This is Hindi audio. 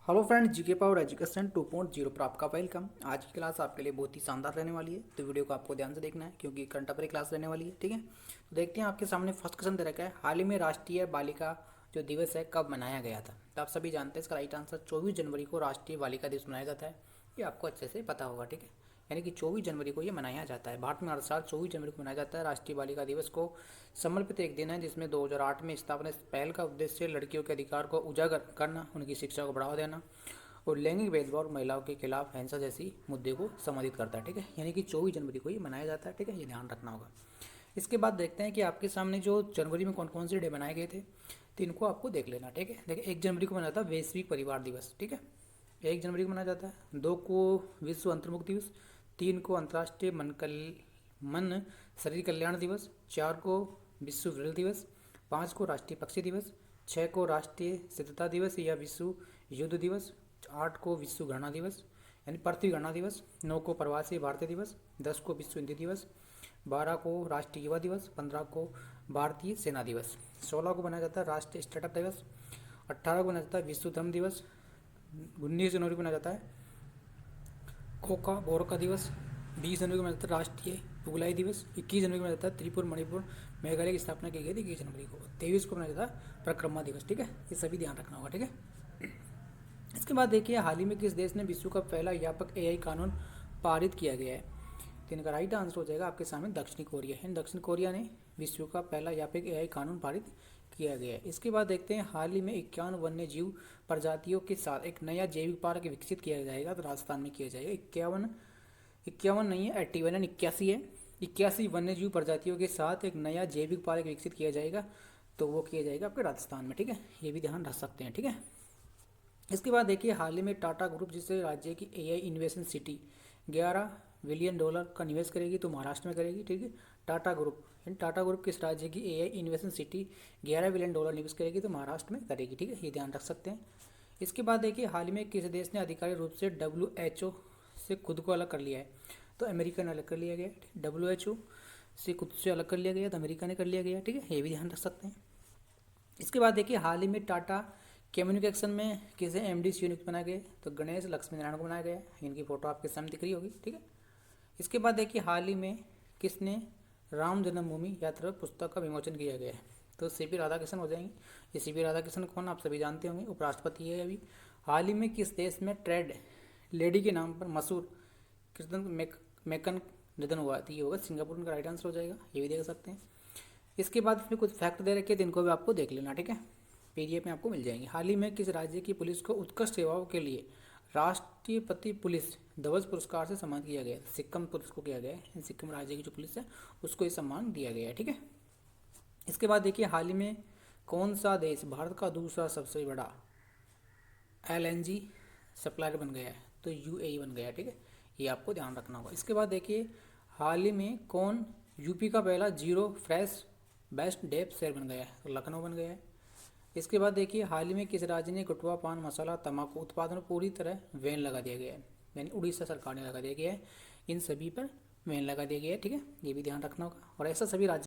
Hello friends, GK power education 2.0 पर आपका वेलकम। आज की क्लास आपके लिए बहुत ही शानदार रहने वाली है, तो वीडियो को आपको ध्यान से देखना है क्योंकि करंट अफेयर क्लास रहने वाली है। ठीक है, तो देखते हैं आपके सामने फर्स्ट क्वेश्चन दे रखा है, हाल ही में राष्ट्रीय बालिका जो दिवस है कब मनाया गया था। तो आप सभी जानते हैं इसका राइट आंसर 24 जनवरी को राष्ट्रीय बालिका दिवस मनाया जाता है। ये आपको अच्छे से पता होगा। ठीक है, यानी कि 24 जनवरी को ये मनाया जाता है। भारत में हर साल 24 जनवरी को मनाया जाता है। राष्ट्रीय बालिका दिवस को समर्पित एक दिन है जिसमें 2008 में स्थापना पहल का उद्देश्य लड़कियों के अधिकार को उजागर करना, उनकी शिक्षा को बढ़ावा देना और लैंगिक भेदभाव और महिलाओं के खिलाफ हिंसा जैसी मुद्दे को संबोधित करता है। ठीक है, यानी कि 24 जनवरी को ये मनाया जाता है। ठीक है, ये ध्यान रखना होगा। इसके बाद देखते हैं कि आपके सामने जो जनवरी में कौन कौन से डे बनाए गए थे, तो इनको आपको देख लेना। ठीक है, देखिए 1 जनवरी को मनाया जाता है वैश्विक परिवार दिवस। ठीक है, 1 जनवरी को मनाया जाता है। 2 को विश्व अंतर्मुख दिवस। 3 को अंतर्राष्ट्रीय मन शरीर कल्याण दिवस। 4 को विश्व ब्रेल दिवस। 5 को राष्ट्रीय पक्षी दिवस। 6 को राष्ट्रीय सिद्धता दिवस या विश्व युद्ध दिवस। 8 को विश्व गणना दिवस यानी पृथ्वी गणना दिवस। 9 को प्रवासी भारतीय दिवस। 10 को विश्व हिंदी दिवस। 12 को राष्ट्रीय युवा दिवस। 15 को भारतीय सेना दिवस। 16 को मनाया जाता है राष्ट्रीय स्टार्टअप दिवस। 18 को मनाया जाता है विश्व धर्म दिवस। 19 जनवरी को मनाया जाता है खोखा बोरका दिवस। 20 जनवरी को मनाया जाता है राष्ट्रीय पुगलाई दिवस। 21 जनवरी को मनाया जाता है त्रिपुर मणिपुर मेघालय की स्थापना की गई थी 21 जनवरी को। 23 को मनाया जाता है परिक्रमा दिवस। ठीक है, ये सभी ध्यान रखना होगा। ठीक है, इसके बाद देखिए हाल ही में किस देश ने विश्व का पहला व्यापक एआई कानून पारित किया गया है। तो इनका राइट आंसर हो जाएगा आपके सामने दक्षिण कोरिया है। दक्षिण कोरिया ने विश्व का पहला व्यापक एआई कानून पारित किया गया है। इसके बाद देखते हैं हाल ही में 51 वन्य जीव प्रजातियों के साथ एक नया जैविक पार्क विकसित किया जाएगा। तो राजस्थान में किया जाएगा। इक्यावन नहीं है, 81 81 है। 81 वन्य जीव प्रजातियों के साथ एक नया जैविक पार्क विकसित किया जाएगा, तो वो किया जाएगा आपके राजस्थान में। ठीक है, ये भी ध्यान रख सकते हैं। ठीक है, इसके बाद देखिए हाल ही में टाटा ग्रुप जिससे राज्य की एआई इन्वेस्टन सिटी $11 बिलियन का निवेश करेगी, तो महाराष्ट्र में करेगी। ठीक है, टाटा ग्रुप किस राज्य की एआई इन्वेस्टन सिटी $11 बिलियन निवेश करेगी, तो महाराष्ट्र में करेगी। ठीक है, ये ध्यान रख सकते हैं। इसके बाद देखिए हाल ही में किस देश ने आधिकारिक रूप से WHO से खुद को अलग कर लिया है। तो अमेरिका ने अलग कर लिया गया। WHO से खुद से अलग कर लिया गया, तो अमेरिका ने कर लिया गया। ठीक है, ये भी ध्यान रख सकते हैं। इसके बाद देखिए हाल ही में टाटा कम्युनिकेशन में किसे MD नियुक्त बनाया गया, तो गणेश लक्ष्मी नारायण को बनाया गया। इनकी फोटो आपके सामने दिख रही होगी। ठीक है, इसके बाद देखिए हाल ही में किसने राम जन्मभूमि यात्रा पुस्तक का विमोचन किया गया है, तो CP राधाकृष्णन हो जाएंगे। ये CP राधाकृष्णन कौन आप सभी जानते होंगे, उपराष्ट्रपति है अभी। हाल ही में किस देश में ट्रेड लेडी के नाम पर मशहूर कृष्ण मैकन निधन हुआ, तो ये होगा सिंगापुर। का राइट आंसर हो जाएगा, ये भी देख सकते हैं। इसके बाद इसमें कुछ फैक्ट दे रखे हैं, इनको भी आपको देख लेना। ठीक है, PDF में आपको मिल जाएंगे। हाल ही में किस राज्य की पुलिस को उत्कृष्ट सेवाओं के लिए राष्ट्रपति पुलिस ध्वज पुरस्कार से सम्मानित किया गया? सिक्किम पुलिस को किया गया है। सिक्किम राज्य की जो पुलिस है उसको ये सम्मान दिया गया है। ठीक है, इसके बाद देखिए हाल ही में कौन सा देश भारत का दूसरा सबसे बड़ा LNG सप्लायर बन गया है, तो UAE बन गया है। ठीक है, ये आपको ध्यान रखना होगा। इसके बाद देखिए हाल ही में कौन यूपी का पहला जीरो फ्रेश बेस्ट डेप शहर बन गया है, तो लखनऊ बन गया है। इसके बाद देखिए हाल ही में किस राज्य ने गुटखा पान मसाला तंबाकू उत्पादन पर पूरी तरह बैन लगा दिया गया है, यानी उड़ीसा सरकार ने लगा दिया गया है। इन सभी पर बैन लगा दिया गया है। ठीक है, ये भी ध्यान रखना होगा। और ऐसा सभी राज्य